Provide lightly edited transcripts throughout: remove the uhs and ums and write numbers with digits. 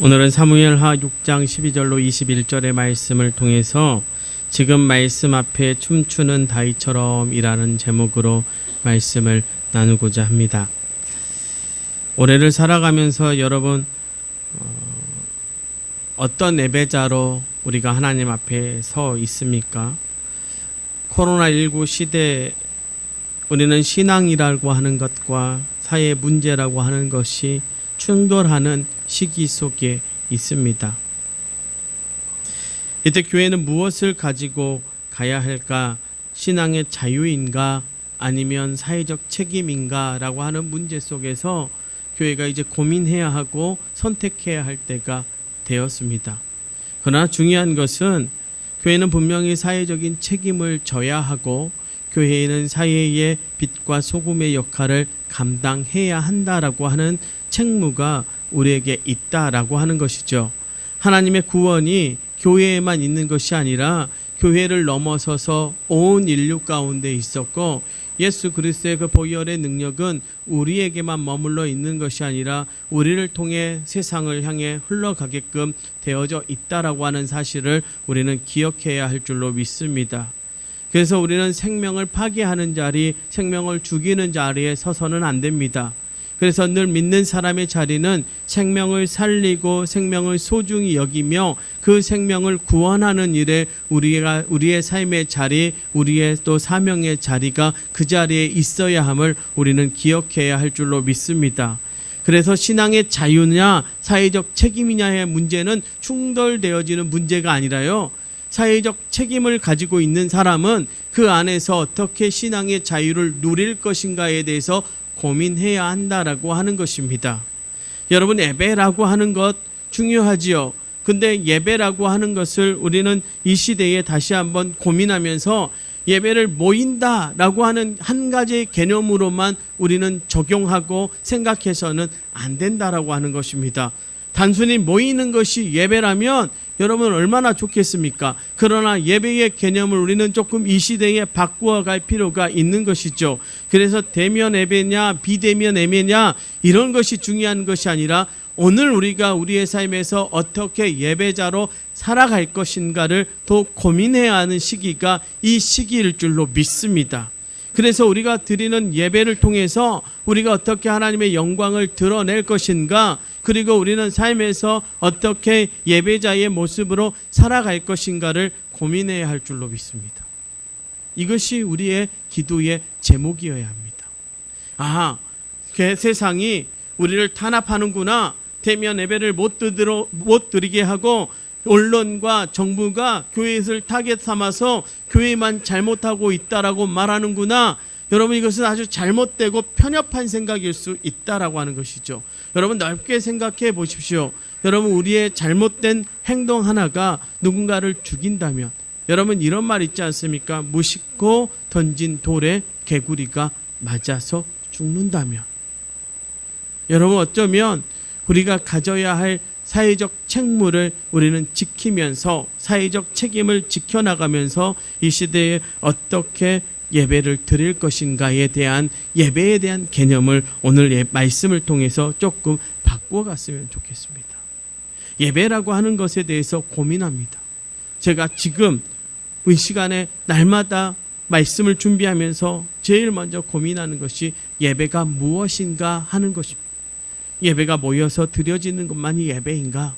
오늘은 사무엘하 6장 12절로 21절의 말씀을 통해서 지금 말씀 앞에 춤추는 다윗처럼 이라는 제목으로 말씀을 나누고자 합니다. 올해를 살아가면서 여러분 어떤 예배자로 우리가 하나님 앞에 서 있습니까? 코로나19 시대에 우리는 신앙이라고 하는 것과 사회 문제라고 하는 것이 충돌하는 시기 속에 있습니다. 이때 교회는 무엇을 가지고 가야 할까? 신앙의 자유인가? 아니면 사회적 책임인가? 라고 하는 문제 속에서 교회가 이제 고민해야 하고 선택해야 할 때가 되었습니다. 그러나 중요한 것은 교회는 분명히 사회적인 책임을 져야 하고 교회에는 사회의 빛과 소금의 역할을 감당해야 한다라고 하는 책무가 우리에게 있다라고 하는 것이죠. 하나님의 구원이 교회에만 있는 것이 아니라 교회를 넘어서서 온 인류 가운데 있었고 예수 그리스도의 그 보혈의 능력은 우리에게만 머물러 있는 것이 아니라 우리를 통해 세상을 향해 흘러가게끔 되어져 있다라고 하는 사실을 우리는 기억해야 할 줄로 믿습니다. 그래서 우리는 생명을 파괴하는 자리, 생명을 죽이는 자리에 서서는 안 됩니다. 그래서 늘 믿는 사람의 자리는 생명을 살리고 생명을 소중히 여기며 그 생명을 구원하는 일에 우리의 삶의 자리, 우리의 또 사명의 자리가 그 자리에 있어야 함을 우리는 기억해야 할 줄로 믿습니다. 그래서 신앙의 자유냐 사회적 책임이냐의 문제는 충돌되어지는 문제가 아니라요. 사회적 책임을 가지고 있는 사람은 그 안에서 어떻게 신앙의 자유를 누릴 것인가에 대해서 고민해야 한다라고 하는 것입니다. 여러분, 예배라고 하는 것 중요하지요. 근데 예배라고 하는 것을 우리는 이 시대에 다시 한번 고민하면서 예배를 모인다라고 하는 한 가지 개념으로만 우리는 적용하고 생각해서는 안 된다라고 하는 것입니다. 단순히 모이는 것이 예배라면 여러분 얼마나 좋겠습니까? 그러나 예배의 개념을 우리는 조금 이 시대에 바꾸어 갈 필요가 있는 것이죠. 그래서 대면 예배냐 비대면 예배냐 이런 것이 중요한 것이 아니라 오늘 우리가 우리의 삶에서 어떻게 예배자로 살아갈 것인가를 더 고민해야 하는 시기가 이 시기일 줄로 믿습니다. 그래서 우리가 드리는 예배를 통해서 우리가 어떻게 하나님의 영광을 드러낼 것인가, 그리고 우리는 삶에서 어떻게 예배자의 모습으로 살아갈 것인가를 고민해야 할 줄로 믿습니다. 이것이 우리의 기도의 제목이어야 합니다. 세상이 우리를 탄압하는구나. 대면 예배를 못 드리게 하고 언론과 정부가 교회를 타겟 삼아서 교회만 잘못하고 있다라고 말하는구나. 여러분, 이것은 아주 잘못되고 편협한 생각일 수 있다라고 하는 것이죠. 여러분, 넓게 생각해 보십시오. 여러분, 우리의 잘못된 행동 하나가 누군가를 죽인다면, 여러분 이런 말 있지 않습니까? 무심코 던진 돌에 개구리가 맞아서 죽는다면, 여러분 어쩌면 우리가 가져야 할 사회적 책무를 우리는 지키면서 사회적 책임을 지켜나가면서 이 시대에 어떻게 예배를 드릴 것인가에 대한 예배에 대한 개념을 오늘 말씀을 통해서 조금 바꾸어 갔으면 좋겠습니다. 예배라고 하는 것에 대해서 고민합니다. 제가 지금 이 시간에 날마다 말씀을 준비하면서 제일 먼저 고민하는 것이 예배가 무엇인가 하는 것입니다. 예배가 모여서 드려지는 것만이 예배인가?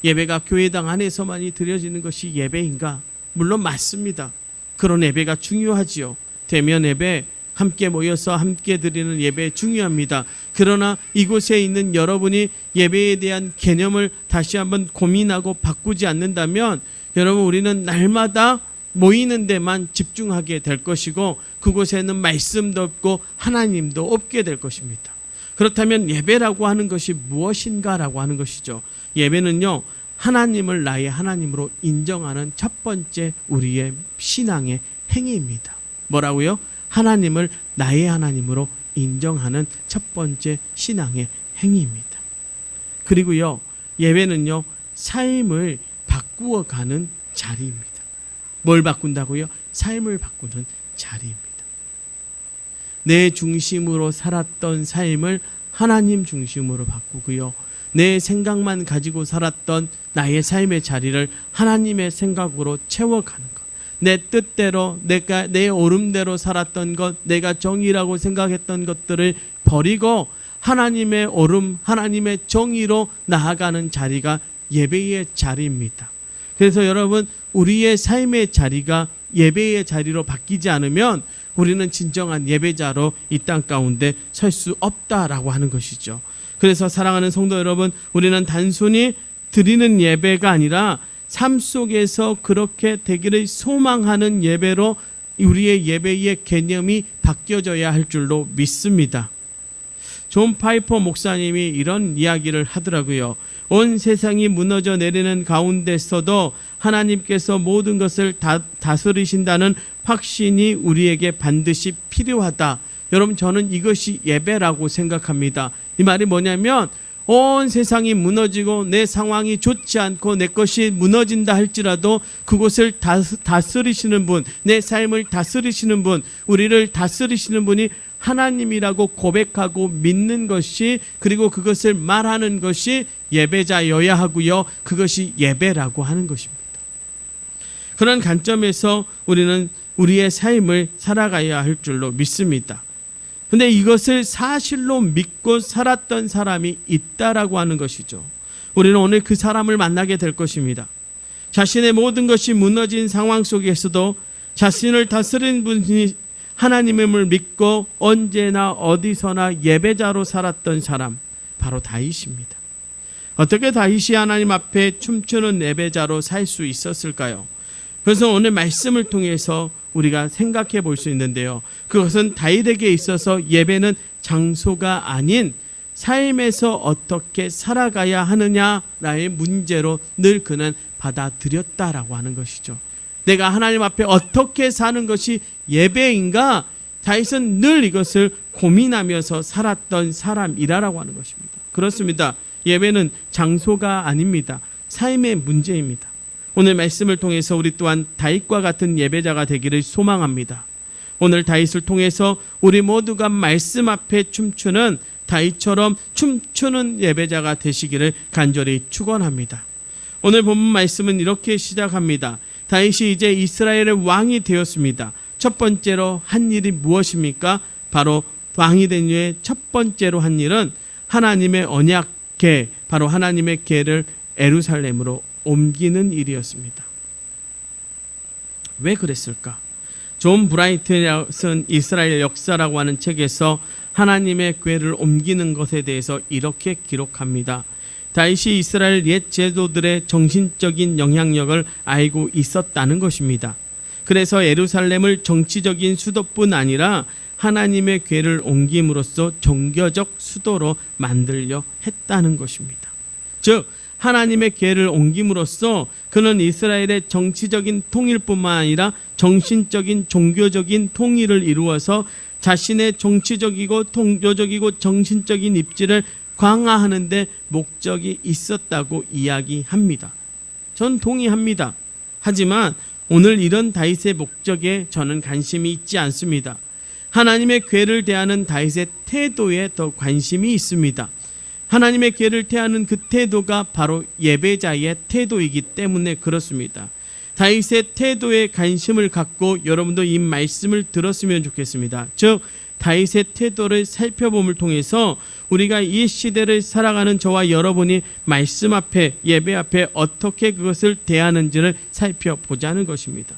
예배가 교회당 안에서만이 드려지는 것이 예배인가? 물론 맞습니다. 그런 예배가 중요하지요. 대면 예배, 함께 모여서 함께 드리는 예배 중요합니다. 그러나 이곳에 있는 여러분이 예배에 대한 개념을 다시 한번 고민하고 바꾸지 않는다면 여러분, 우리는 날마다 모이는 데만 집중하게 될 것이고 그곳에는 말씀도 없고 하나님도 없게 될 것입니다. 그렇다면 예배라고 하는 것이 무엇인가라고 하는 것이죠. 예배는요, 하나님을 나의 하나님으로 인정하는 첫 번째 우리의 신앙의 행위입니다. 뭐라고요? 하나님을 나의 하나님으로 인정하는 첫 번째 신앙의 행위입니다. 그리고요, 예배는요, 삶을 바꾸어가는 자리입니다. 뭘 바꾼다고요? 삶을 바꾸는 자리입니다. 내 중심으로 살았던 삶을 하나님 중심으로 바꾸고요. 내 생각만 가지고 살았던 나의 삶의 자리를 하나님의 생각으로 채워가는 것. 내 뜻대로, 내 오름대로 살았던 것, 내가 정의라고 생각했던 것들을 버리고 하나님의 오름, 하나님의 정의로 나아가는 자리가 예배의 자리입니다. 그래서 여러분, 우리의 삶의 자리가 예배의 자리로 바뀌지 않으면 우리는 진정한 예배자로 이 땅 가운데 설 수 없다라고 하는 것이죠. 그래서 사랑하는 성도 여러분, 우리는 단순히 드리는 예배가 아니라 삶 속에서 그렇게 되기를 소망하는 예배로 우리의 예배의 개념이 바뀌어져야 할 줄로 믿습니다. 존 파이퍼 목사님이 이런 이야기를 하더라고요. 온 세상이 무너져 내리는 가운데서도 하나님께서 모든 것을 다스리신다는 확신이 우리에게 반드시 필요하다. 여러분, 저는 이것이 예배라고 생각합니다. 이 말이 뭐냐면 온 세상이 무너지고 내 상황이 좋지 않고 내 것이 무너진다 할지라도 그곳을 다스리시는 분, 내 삶을 다스리시는 분, 우리를 다스리시는 분이 하나님이라고 고백하고 믿는 것이, 그리고 그것을 말하는 것이 예배자여야 하고요. 그것이 예배라고 하는 것입니다. 그런 관점에서 우리는 우리의 삶을 살아가야 할 줄로 믿습니다. 근데 이것을 사실로 믿고 살았던 사람이 있다라고 하는 것이죠. 우리는 오늘 그 사람을 만나게 될 것입니다. 자신의 모든 것이 무너진 상황 속에서도 자신을 다스리는 분이 하나님임을 믿고 언제나 어디서나 예배자로 살았던 사람, 바로 다윗입니다. 어떻게 다윗이 하나님 앞에 춤추는 예배자로 살 수 있었을까요? 그래서 오늘 말씀을 통해서 우리가 생각해 볼 수 있는데요. 그것은 다윗에게 있어서 예배는 장소가 아닌 삶에서 어떻게 살아가야 하느냐라의 문제로 늘 그는 받아들였다라고 하는 것이죠. 내가 하나님 앞에 어떻게 사는 것이 예배인가? 다윗은 늘 이것을 고민하면서 살았던 사람이라고 하는 것입니다. 그렇습니다. 예배는 장소가 아닙니다. 삶의 문제입니다. 오늘 말씀을 통해서 우리 또한 다윗과 같은 예배자가 되기를 소망합니다. 오늘 다윗을 통해서 우리 모두가 말씀 앞에 춤추는 다윗처럼 춤추는 예배자가 되시기를 간절히 축원합니다. 오늘 본문 말씀은 이렇게 시작합니다. 다윗이 이제 이스라엘의 왕이 되었습니다. 첫 번째로 한 일이 무엇입니까? 바로 왕이 된 후에 첫 번째로 한 일은 하나님의 언약궤, 바로 하나님의 궤를 예루살렘으로 옮기는 일이었습니다. 왜 그랬을까? 존 브라이트가 쓴 이스라엘 역사라고 하는 책에서 하나님의 궤를 옮기는 것에 대해서 이렇게 기록합니다. 다윗이 이스라엘 옛 제도들의 정신적인 영향력을 알고 있었다는 것입니다. 그래서 예루살렘을 정치적인 수도뿐 아니라 하나님의 궤를 옮김으로써 종교적 수도로 만들려 했다는 것입니다. 즉 하나님의 궤를 옮김으로써 그는 이스라엘의 정치적인 통일뿐만 아니라 정신적인 종교적인 통일을 이루어서 자신의 정치적이고 종교적이고 정신적인 입지를 강화하는 데 목적이 있었다고 이야기합니다. 전 동의합니다. 하지만 오늘 이런 다윗의 목적에 저는 관심이 있지 않습니다. 하나님의 궤를 대하는 다윗의 태도에 더 관심이 있습니다. 하나님의 궤를 대하는 그 태도가 바로 예배자의 태도이기 때문에 그렇습니다. 다윗의 태도에 관심을 갖고 여러분도 이 말씀을 들었으면 좋겠습니다. 즉 다윗의 태도를 살펴봄을 통해서 우리가 이 시대를 살아가는 저와 여러분이 말씀 앞에, 예배 앞에 어떻게 그것을 대하는지를 살펴보자는 것입니다.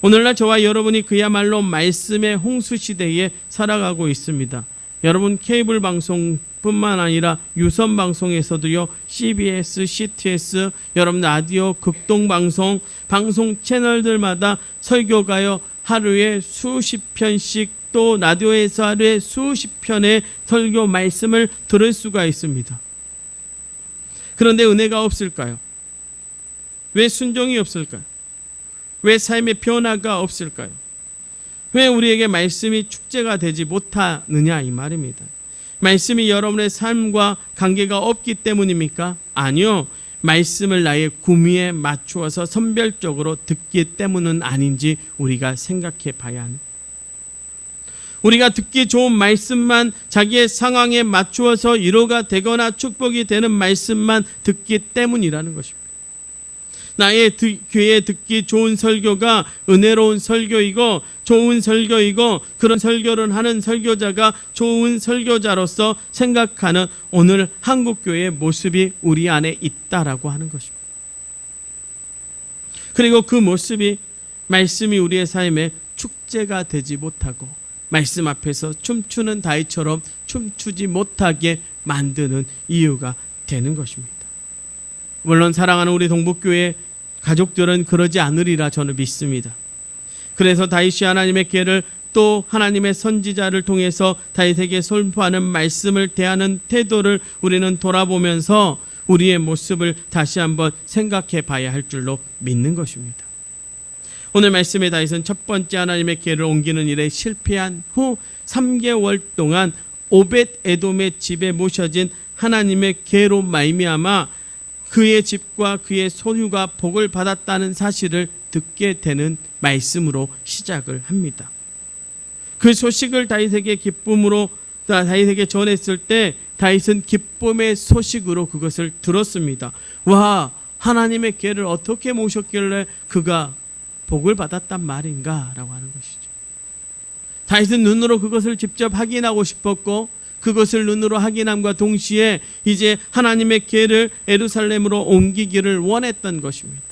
오늘날 저와 여러분이 그야말로 말씀의 홍수 시대에 살아가고 있습니다. 여러분 케이블 방송뿐만 아니라 유선 방송에서도요, CBS, CTS, 여러분 라디오, 극동방송, 방송 채널들마다 설교가요 하루에 수십 편씩, 또 라디오에서 하루에 수십 편의 설교 말씀을 들을 수가 있습니다. 그런데 은혜가 없을까요? 왜 순종이 없을까요? 왜 삶의 변화가 없을까요? 왜 우리에게 말씀이 축제가 되지 못하느냐 이 말입니다. 말씀이 여러분의 삶과 관계가 없기 때문입니까? 아니요. 말씀을 나의 구미에 맞추어서 선별적으로 듣기 때문은 아닌지 우리가 생각해 봐야 합니다. 우리가 듣기 좋은 말씀만, 자기의 상황에 맞추어서 위로가 되거나 축복이 되는 말씀만 듣기 때문이라는 것입니다. 나의 귀에 듣기 좋은 설교가 은혜로운 설교이고 좋은 설교이고, 그런 설교를 하는 설교자가 좋은 설교자로서 생각하는 오늘 한국교회의 모습이 우리 안에 있다라고 하는 것입니다. 그리고 그 모습이, 말씀이 우리의 삶에 축제가 되지 못하고 말씀 앞에서 춤추는 다윗처럼 춤추지 못하게 만드는 이유가 되는 것입니다. 물론 사랑하는 우리 동북교회 가족들은 그러지 않으리라 저는 믿습니다. 그래서 다윗이 하나님의 계를, 또 하나님의 선지자를 통해서 다윗에게 선포하는 말씀을 대하는 태도를 우리는 돌아보면서 우리의 모습을 다시 한번 생각해 봐야 할 줄로 믿는 것입니다. 오늘 말씀의 다윗은 첫 번째 하나님의 계를 옮기는 일에 실패한 후 3개월 동안 오벳 에돔의 집에 모셔진 하나님의 계로 말미암아 그의 집과 그의 소유가 복을 받았다는 사실을 듣게 되는 말씀으로 시작을 합니다. 그 소식을 다윗에게 전했을 때 다윗은 기쁨의 소식으로 그것을 들었습니다. 와, 하나님의 계를 어떻게 모셨길래 그가 복을 받았단 말인가 라고 하는 것이죠. 다윗은 눈으로 그것을 직접 확인하고 싶었고, 그것을 눈으로 확인함과 동시에 이제 하나님의 계를 예루살렘으로 옮기기를 원했던 것입니다.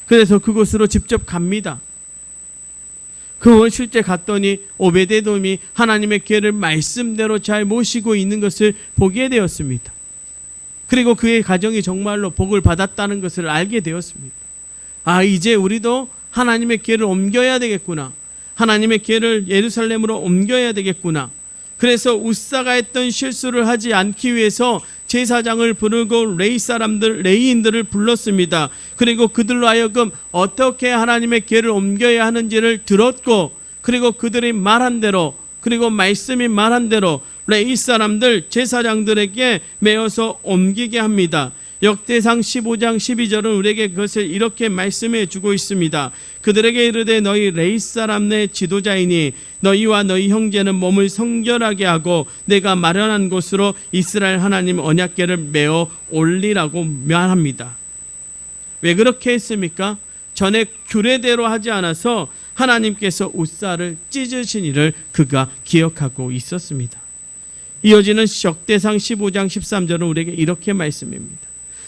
그래서 그곳으로 직접 갑니다. 그 실제 갔더니 오벳에돔이 하나님의 계를 말씀대로 잘 모시고 있는 것을 보게 되었습니다. 그리고 그의 가정이 정말로 복을 받았다는 것을 알게 되었습니다. 아, 이제 우리도 하나님의 계를 옮겨야 되겠구나. 하나님의 계를 예루살렘으로 옮겨야 되겠구나. 그래서 우사가 했던 실수를 하지 않기 위해서 제사장을 부르고 레위인들을 불렀습니다. 그리고 그들로 하여금 어떻게 하나님의 계를 옮겨야 하는지를 들었고, 그리고 그들이 말한 대로, 그리고 말씀이 말한 대로 레위 사람들, 제사장들에게 메어서 옮기게 합니다. 역대상 15장 12절은 우리에게 그것을 이렇게 말씀해 주고 있습니다. 그들에게 이르되 너희 레위 사람 내 지도자이니 너희와 너희 형제는 몸을 성결하게 하고 내가 마련한 곳으로 이스라엘 하나님 언약궤를 메어 올리라고 말합니다. 왜 그렇게 했습니까? 전에 규례대로 하지 않아서 하나님께서 우사를 찢으신 일을 그가 기억하고 있었습니다. 이어지는 역대상 15장 13절은 우리에게 이렇게 말씀입니다.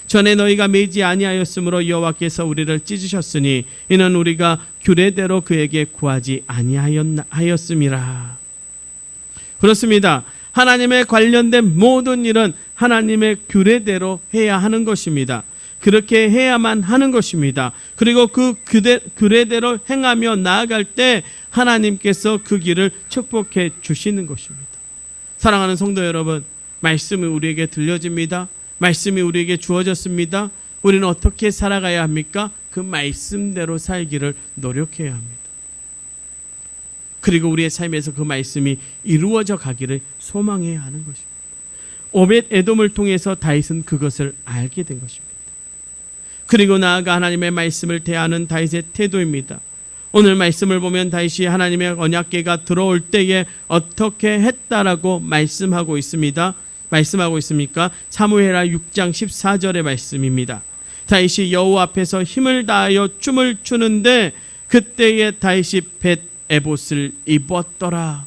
전에 너희가 매지 아니하였으므로 여호와께서 우리를 찢으셨으니 이는 우리가 규례대로 그에게 구하지 아니하였음이라. 그렇습니다. 하나님의 관련된 모든 일은 하나님의 규례대로 해야 하는 것입니다. 그렇게 해야만 하는 것입니다. 그리고 그 규례대로 행하며 나아갈 때 하나님께서 그 길을 축복해 주시는 것입니다. 사랑하는 성도 여러분, 말씀이 우리에게 들려집니다. 말씀이 우리에게 주어졌습니다. 우리는 어떻게 살아가야 합니까? 그 말씀대로 살기를 노력해야 합니다. 그리고 우리의 삶에서 그 말씀이 이루어져 가기를 소망해야 하는 것입니다. 오벳 에돔을 통해서 다윗은 그것을 알게 된 것입니다. 그리고 나아가 하나님의 말씀을 대하는 다윗의 태도입니다. 오늘 말씀을 보면 다윗이 하나님의 언약궤가 들어올 때에 어떻게 했다라고 말씀하고 있습니까? 사무엘하 6장 14절의 말씀입니다. 다윗이 여호와 앞에서 힘을 다하여 춤을 추는데 그때에 다윗이 벳 에봇을 입었더라.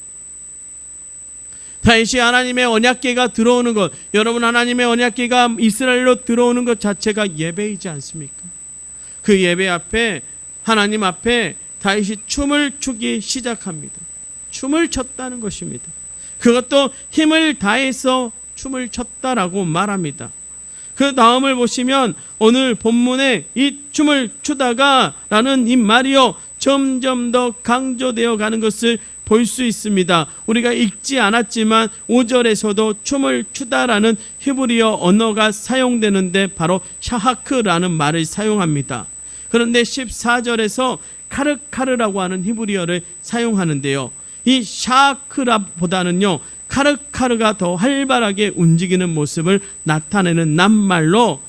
다윗이 하나님의 언약궤가 들어오는 것, 여러분, 하나님의 언약궤가 이스라엘로 들어오는 것 자체가 예배이지 않습니까? 그 예배 앞에, 하나님 앞에 다윗이 춤을 추기 시작합니다. 춤을 췄다는 것입니다. 그것도 힘을 다해서 춤을 췄다라고 말합니다. 그 다음을 보시면 오늘 본문에 이 춤을 추다가 라는 이 말이요, 점점 더 강조되어 가는 것을 볼 수 있습니다. 우리가 읽지 않았지만 5절에서도 춤을 추다라는 히브리어 언어가 사용되는데 바로 샤하크라는 말을 사용합니다. 그런데 14절에서 카르카르라고 하는 히브리어를 사용하는데요, 이 샤하크라보다는요 카르카르가 더 활발하게 움직이는 모습을 나타내는 낱말로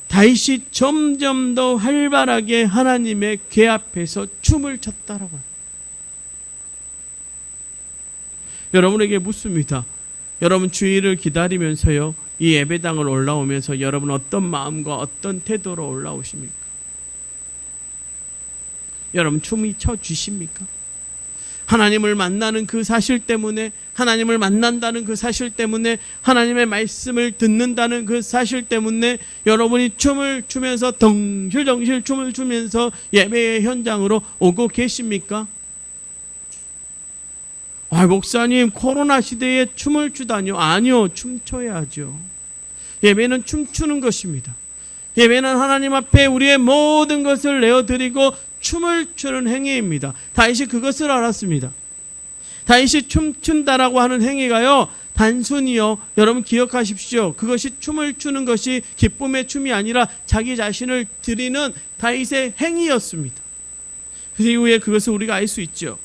다윗이 점점 더 활발하게 하나님의 궤 앞에서 춤을 췄다라고 합니다. 여러분에게 묻습니다. 여러분 주일을 기다리면서요, 이 예배당을 올라오면서 여러분 어떤 마음과 어떤 태도로 올라오십니까? 여러분 춤이 춰주십니까? 하나님을 만나는 그 사실 때문에, 하나님을 만난다는 그 사실 때문에, 하나님의 말씀을 듣는다는 그 사실 때문에 여러분이 춤을 추면서 덩실덩실 춤을 추면서 예배의 현장으로 오고 계십니까? 목사님, 코로나 시대에 춤을 추다니요? 아니요, 춤춰야죠. 예배는 춤추는 것입니다. 예배는 하나님 앞에 우리의 모든 것을 내어드리고 춤을 추는 행위입니다. 다윗이 그것을 알았습니다. 다윗이 춤춘다라고 하는 행위가요, 단순히요, 여러분 기억하십시오. 그것이 춤을 추는 것이 기쁨의 춤이 아니라 자기 자신을 드리는 다윗의 행위였습니다. 그 이후에 그것을 우리가 알 수 있죠.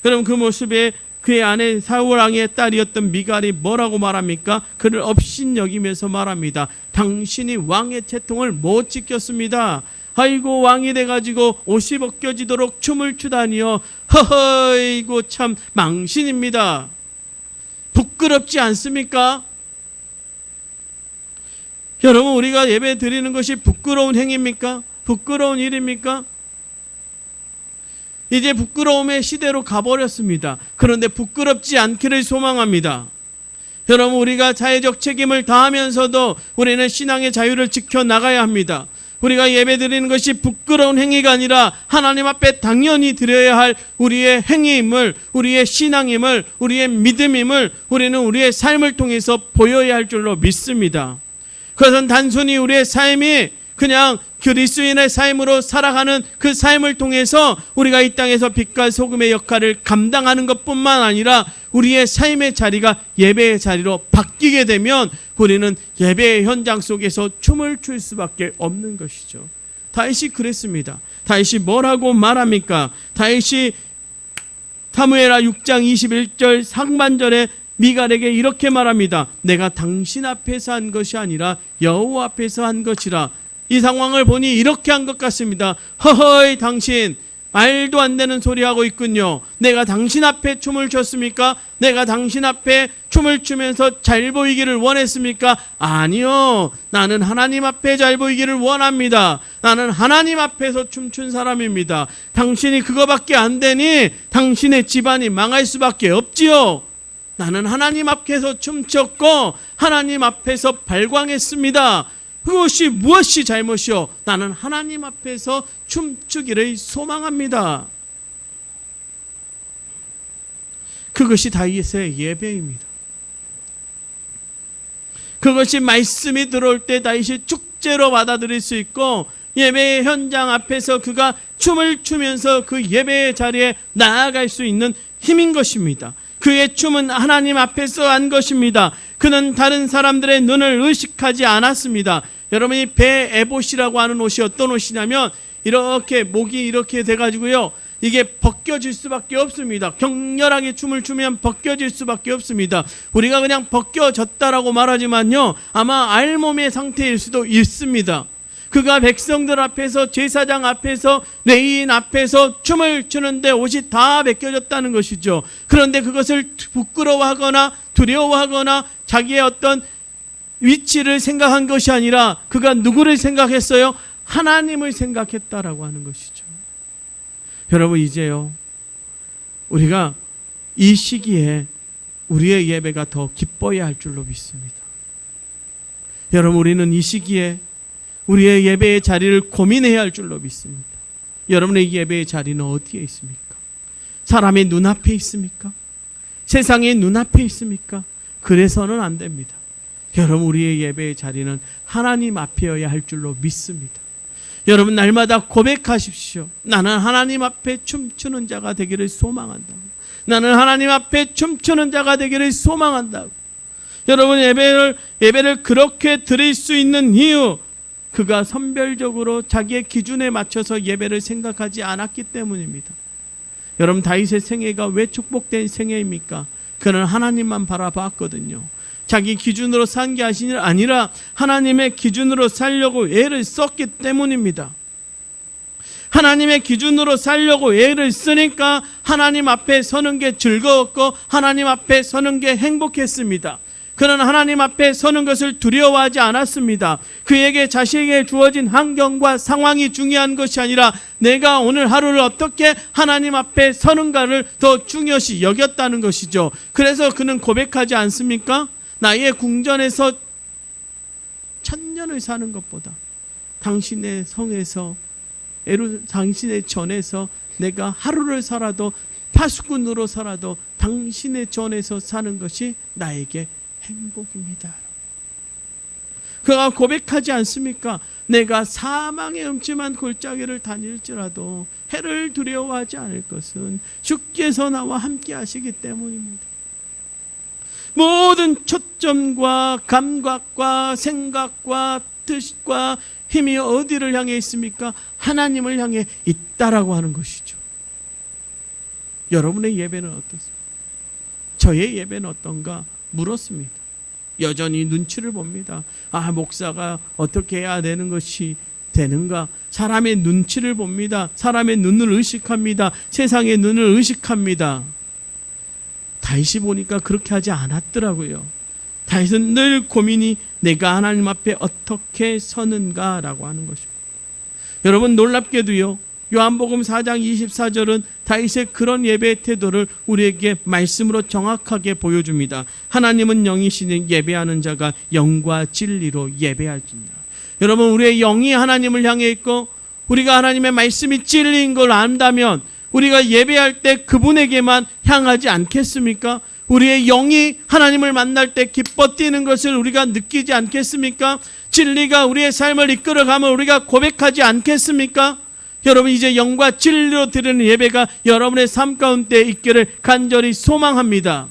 그럼 그 모습에 그의 아내 사울 왕의 딸이었던 미갈이 뭐라고 말합니까? 그를 업신여기면서 말합니다. 당신이 왕의 채통을 못 지켰습니다. 아이고, 왕이 돼가지고 옷이 벗겨지도록 춤을 추다니요. 허허이고 참 망신입니다. 부끄럽지 않습니까? 여러분, 우리가 예배 드리는 것이 부끄러운 행위입니까? 부끄러운 일입니까? 이제 부끄러움의 시대로 가버렸습니다. 그런데 부끄럽지 않기를 소망합니다. 여러분, 우리가 자의적 책임을 다하면서도 우리는 신앙의 자유를 지켜나가야 합니다. 우리가 예배 드리는 것이 부끄러운 행위가 아니라 하나님 앞에 당연히 드려야 할 우리의 행위임을, 우리의 신앙임을, 우리의 믿음임을 우리는 우리의 삶을 통해서 보여야 할 줄로 믿습니다. 그것은 단순히 우리의 삶이 그냥 그리스도인의 삶으로 살아가는 그 삶을 통해서 우리가 이 땅에서 빛과 소금의 역할을 감당하는 것뿐만 아니라 우리의 삶의 자리가 예배의 자리로 바뀌게 되면 우리는 예배의 현장 속에서 춤을 출 수밖에 없는 것이죠. 다윗이 그랬습니다. 다윗이 뭐라고 말합니까? 다윗이 사무엘하 6장 21절 상반절에 미갈에게 이렇게 말합니다. 내가 당신 앞에서 한 것이 아니라 여호와 앞에서 한 것이라. 이 상황을 보니 이렇게 한 것 같습니다. 허허이, 당신 말도 안 되는 소리 하고 있군요. 내가 당신 앞에 춤을 췄습니까? 내가 당신 앞에 춤을 추면서 잘 보이기를 원했습니까? 아니요, 나는 하나님 앞에 잘 보이기를 원합니다. 나는 하나님 앞에서 춤춘 사람입니다. 당신이 그거밖에 안 되니 당신의 집안이 망할 수밖에 없지요. 나는 하나님 앞에서 춤췄고 하나님 앞에서 발광했습니다. 그것이 무엇이 잘못이요? 나는 하나님 앞에서 춤추기를 소망합니다. 그것이 다윗의 예배입니다. 그것이 말씀이 들어올 때 다윗이 축제로 받아들일 수 있고, 예배의 현장 앞에서 그가 춤을 추면서 그 예배의 자리에 나아갈 수 있는 힘인 것입니다. 그의 춤은 하나님 앞에서 한 것입니다. 그는 다른 사람들의 눈을 의식하지 않았습니다. 여러분이 베에봇이라고 하는 옷이 어떤 옷이냐면 이렇게 목이 이렇게 돼가지고요, 이게 벗겨질 수밖에 없습니다. 격렬하게 춤을 추면 벗겨질 수밖에 없습니다. 우리가 그냥 벗겨졌다라고 말하지만요, 아마 알몸의 상태일 수도 있습니다. 그가 백성들 앞에서, 제사장 앞에서, 레위인 앞에서 춤을 추는데 옷이 다 벗겨졌다는 것이죠. 그런데 그것을 부끄러워하거나 두려워하거나 자기의 어떤 위치를 생각한 것이 아니라 그가 누구를 생각했어요? 하나님을 생각했다라고 하는 것이죠. 여러분, 이제요, 우리가 이 시기에 우리의 예배가 더 기뻐야 할 줄로 믿습니다. 여러분, 우리는 이 시기에 우리의 예배의 자리를 고민해야 할 줄로 믿습니다. 여러분의 예배의 자리는 어디에 있습니까? 사람의 눈앞에 있습니까? 세상의 눈앞에 있습니까? 그래서는 안 됩니다. 여러분, 우리의 예배의 자리는 하나님 앞이어야 할 줄로 믿습니다. 여러분, 날마다 고백하십시오. 나는 하나님 앞에 춤추는 자가 되기를 소망한다고. 나는 하나님 앞에 춤추는 자가 되기를 소망한다고. 여러분, 예배를 그렇게 드릴 수 있는 이유, 그가 선별적으로 자기의 기준에 맞춰서 예배를 생각하지 않았기 때문입니다. 여러분, 다윗의 생애가 왜 축복된 생애입니까? 그는 하나님만 바라봤거든요. 자기 기준으로 산 게 아니라 하나님의 기준으로 살려고 애를 썼기 때문입니다. 하나님의 기준으로 살려고 애를 쓰니까 하나님 앞에 서는 게 즐거웠고 하나님 앞에 서는 게 행복했습니다. 그는 하나님 앞에 서는 것을 두려워하지 않았습니다. 그에게 자신에게 주어진 환경과 상황이 중요한 것이 아니라 내가 오늘 하루를 어떻게 하나님 앞에 서는가를 더 중요시 여겼다는 것이죠. 그래서 그는 고백하지 않습니까? 나의 궁전에서 1000년을 사는 것보다 당신의 성에서 당신의 전에서 내가 하루를 살아도 파수꾼으로 살아도 당신의 전에서 사는 것이 나에게 행복입니다. 그가 고백하지 않습니까? 내가 사망의 음침한 골짜기를 다닐지라도 해를 두려워하지 않을 것은 주께서 나와 함께 하시기 때문입니다. 모든 초점과 감각과 생각과 뜻과 힘이 어디를 향해 있습니까? 하나님을 향해 있다라고 하는 것이죠. 여러분의 예배는 어떻습니까? 저의 예배는 어떤가 물었습니다. 여전히 눈치를 봅니다. 목사가 어떻게 해야 되는 것이 되는가? 사람의 눈치를 봅니다. 사람의 눈을 의식합니다. 세상의 눈을 의식합니다. 다윗이 보니까 그렇게 하지 않았더라고요. 다윗은 늘 고민이 내가 하나님 앞에 어떻게 서는가라고 하는 것입니다. 여러분, 놀랍게도요, 요한복음 4장 24절은 다윗의 그런 예배의 태도를 우리에게 말씀으로 정확하게 보여줍니다. 하나님은 영이시니 예배하는 자가 영과 진리로 예배할지니라. 여러분, 우리의 영이 하나님을 향해 있고 우리가 하나님의 말씀이 진리인 걸 안다면 우리가 예배할 때 그분에게만 향하지 않겠습니까? 우리의 영이 하나님을 만날 때 기뻐 뛰는 것을 우리가 느끼지 않겠습니까? 진리가 우리의 삶을 이끌어가면 우리가 고백하지 않겠습니까? 여러분, 이제 영과 진리로 드리는 예배가 여러분의 삶 가운데 있기를 간절히 소망합니다.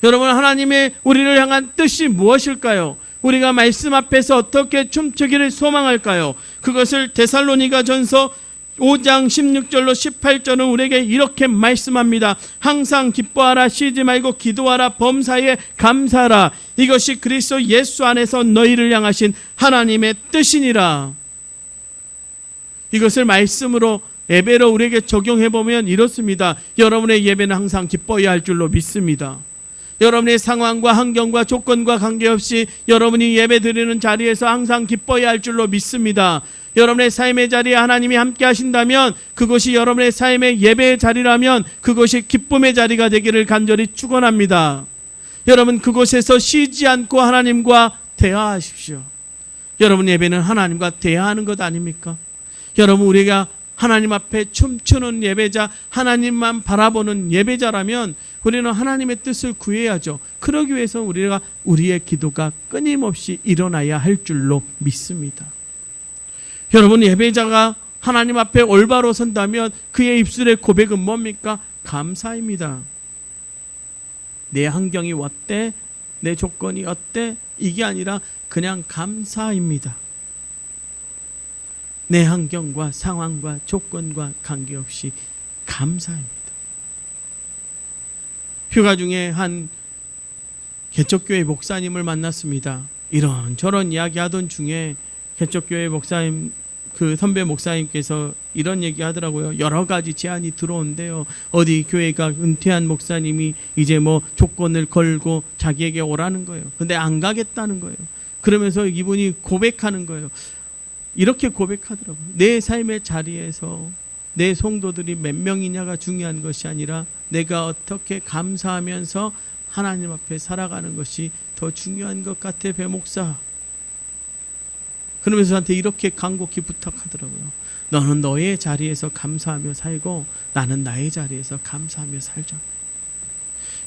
여러분, 하나님의 우리를 향한 뜻이 무엇일까요? 우리가 말씀 앞에서 어떻게 춤추기를 소망할까요? 그것을 데살로니가전서 5장 16절로 18절은 우리에게 이렇게 말씀합니다. 항상 기뻐하라, 쉬지 말고 기도하라, 범사에 감사하라. 이것이 그리스도 예수 안에서 너희를 향하신 하나님의 뜻이니라. 이것을 말씀으로 예배로 우리에게 적용해보면 이렇습니다. 여러분의 예배는 항상 기뻐해야 할 줄로 믿습니다. 여러분의 상황과 환경과 조건과 관계없이 여러분이 예배 드리는 자리에서 항상 기뻐해야 할 줄로 믿습니다. 여러분의 삶의 자리에 하나님이 함께 하신다면 그것이 여러분의 삶의 예배의 자리라면 그것이 기쁨의 자리가 되기를 간절히 축원합니다. 여러분, 그곳에서 쉬지 않고 하나님과 대화하십시오. 여러분, 예배는 하나님과 대화하는 것 아닙니까? 여러분, 우리가 하나님 앞에 춤추는 예배자, 하나님만 바라보는 예배자라면 우리는 하나님의 뜻을 구해야죠. 그러기 위해서 우리가 우리의 기도가 끊임없이 일어나야 할 줄로 믿습니다. 여러분, 예배자가 하나님 앞에 올바로 선다면 그의 입술의 고백은 뭡니까? 감사입니다. 내 환경이 어때? 내 조건이 어때? 이게 아니라 그냥 감사입니다. 내 환경과 상황과 조건과 관계없이 감사입니다. 휴가 중에 한 개척교회 목사님을 만났습니다. 이런저런 이야기하던 중에 개척교회 목사님, 그 선배 목사님께서 이런 얘기 하더라고요. 여러 가지 제안이 들어온대요. 어디 교회가 은퇴한 목사님이 이제 뭐 조건을 걸고 자기에게 오라는 거예요. 근데 안 가겠다는 거예요. 그러면서 이분이 고백하는 거예요. 이렇게 고백하더라고요. 내 삶의 자리에서 내 성도들이 몇 명이냐가 중요한 것이 아니라 내가 어떻게 감사하면서 하나님 앞에 살아가는 것이 더 중요한 것 같아, 배 목사. 그러면서 저한테 이렇게 간곡히 부탁하더라고요. 너는 너의 자리에서 감사하며 살고 나는 나의 자리에서 감사하며 살자.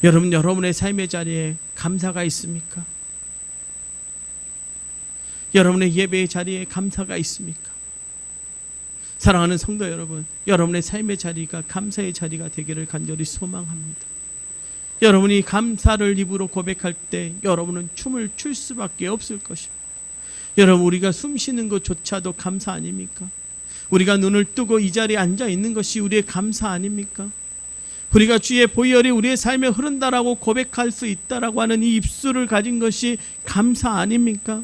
여러분, 여러분의 삶의 자리에 감사가 있습니까? 여러분의 예배의 자리에 감사가 있습니까? 사랑하는 성도 여러분, 여러분의 삶의 자리가 감사의 자리가 되기를 간절히 소망합니다. 여러분이 감사를 입으로 고백할 때 여러분은 춤을 출 수밖에 없을 것입니다. 여러분, 우리가 숨 쉬는 것조차도 감사 아닙니까? 우리가 눈을 뜨고 이 자리에 앉아 있는 것이 우리의 감사 아닙니까? 우리가 주의 보혈이 우리의 삶에 흐른다라고 고백할 수 있다라고 하는 이 입술을 가진 것이 감사 아닙니까?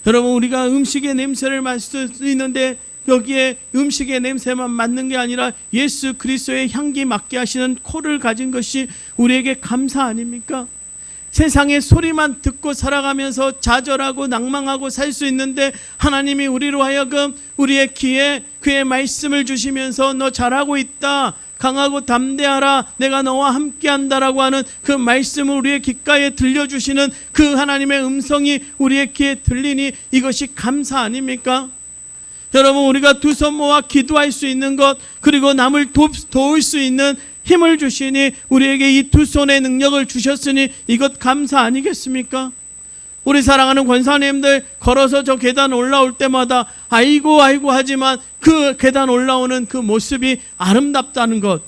여러분, 우리가 음식의 냄새를 맡을 수 있는데 여기에 음식의 냄새만 맡는 게 아니라 예수 그리스도의 향기 맡게 하시는 코를 가진 것이 우리에게 감사 아닙니까? 세상의 소리만 듣고 살아가면서 좌절하고 낭망하고 살 수 있는데 하나님이 우리로 하여금 우리의 귀에 그의 말씀을 주시면서 너 잘하고 있다, 강하고 담대하라, 내가 너와 함께한다라고 하는 그 말씀을 우리의 귓가에 들려주시는 그 하나님의 음성이 우리의 귀에 들리니 이것이 감사 아닙니까? 여러분, 우리가 두 손 모아 기도할 수 있는 것, 그리고 남을 도울 수 있는 힘을 주시니 우리에게 이 두 손의 능력을 주셨으니 이것 감사 아니겠습니까? 우리 사랑하는 권사님들, 걸어서 저 계단 올라올 때마다 아이고 아이고 하지만 그 계단 올라오는 그 모습이 아름답다는 것,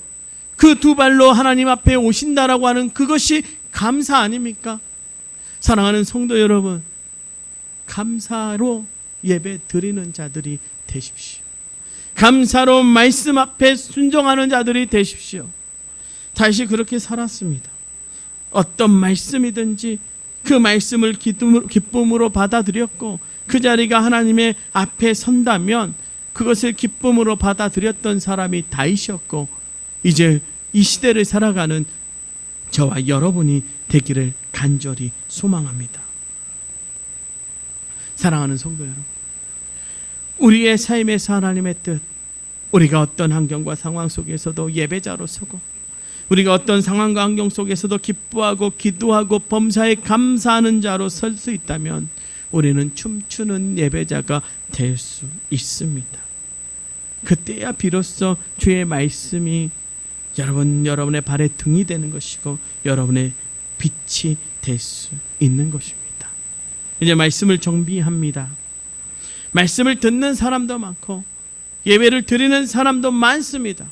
그 두 발로 하나님 앞에 오신다라고 하는 그것이 감사 아닙니까? 사랑하는 성도 여러분, 감사로 예배 드리는 자들이 되십시오. 감사로 말씀 앞에 순종하는 자들이 되십시오. 다시 그렇게 살았습니다. 어떤 말씀이든지 그 말씀을 기쁨으로 받아들였고 그 자리가 하나님의 앞에 선다면 그것을 기쁨으로 받아들였던 사람이 다윗이었고, 이제 이 시대를 살아가는 저와 여러분이 되기를 간절히 소망합니다. 사랑하는 성도 여러분, 우리의 삶에서 하나님의 뜻, 우리가 어떤 환경과 상황 속에서도 예배자로 서고 우리가 어떤 상황과 환경 속에서도 기뻐하고 기도하고 범사에 감사하는 자로 설 수 있다면 우리는 춤추는 예배자가 될 수 있습니다. 그때야 비로소 주의 말씀이 여러분의 발에 등이 되는 것이고 여러분의 빛이 될 수 있는 것입니다. 이제 말씀을 정비합니다. 말씀을 듣는 사람도 많고 예배를 드리는 사람도 많습니다.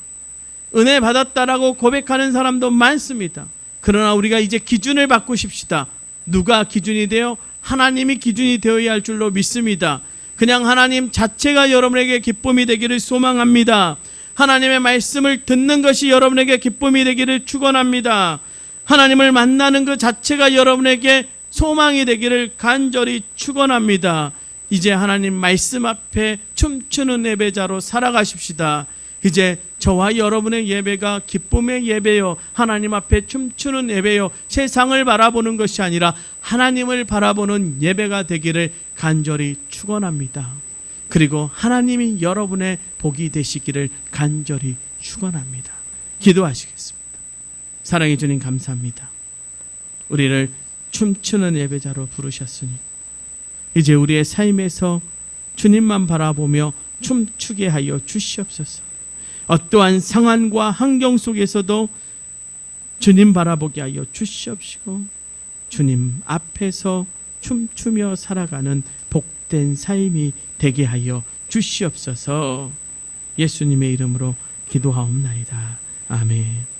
은혜 받았다라고 고백하는 사람도 많습니다. 그러나 우리가 이제 기준을 바꾸십시다. 누가 기준이 되어? 하나님이 기준이 되어야 할 줄로 믿습니다. 그냥 하나님 자체가 여러분에게 기쁨이 되기를 소망합니다. 하나님의 말씀을 듣는 것이 여러분에게 기쁨이 되기를 축원합니다. 하나님을 만나는 것 자체가 여러분에게 소망이 되기를 간절히 축원합니다. 이제 하나님 말씀 앞에 춤추는 예배자로 살아가십시다. 이제 저와 여러분의 예배가 기쁨의 예배요, 하나님 앞에 춤추는 예배요, 세상을 바라보는 것이 아니라 하나님을 바라보는 예배가 되기를 간절히 축원합니다. 그리고 하나님이 여러분의 복이 되시기를 간절히 축원합니다. 기도하시겠습니다. 사랑해 주님 감사합니다. 우리를 춤추는 예배자로 부르셨으니 이제 우리의 삶에서 주님만 바라보며 춤추게 하여 주시옵소서. 어떠한 상황과 환경 속에서도 주님 바라보게 하여 주시옵시고 주님 앞에서 춤추며 살아가는 복된 삶이 되게 하여 주시옵소서. 예수님의 이름으로 기도하옵나이다. 아멘.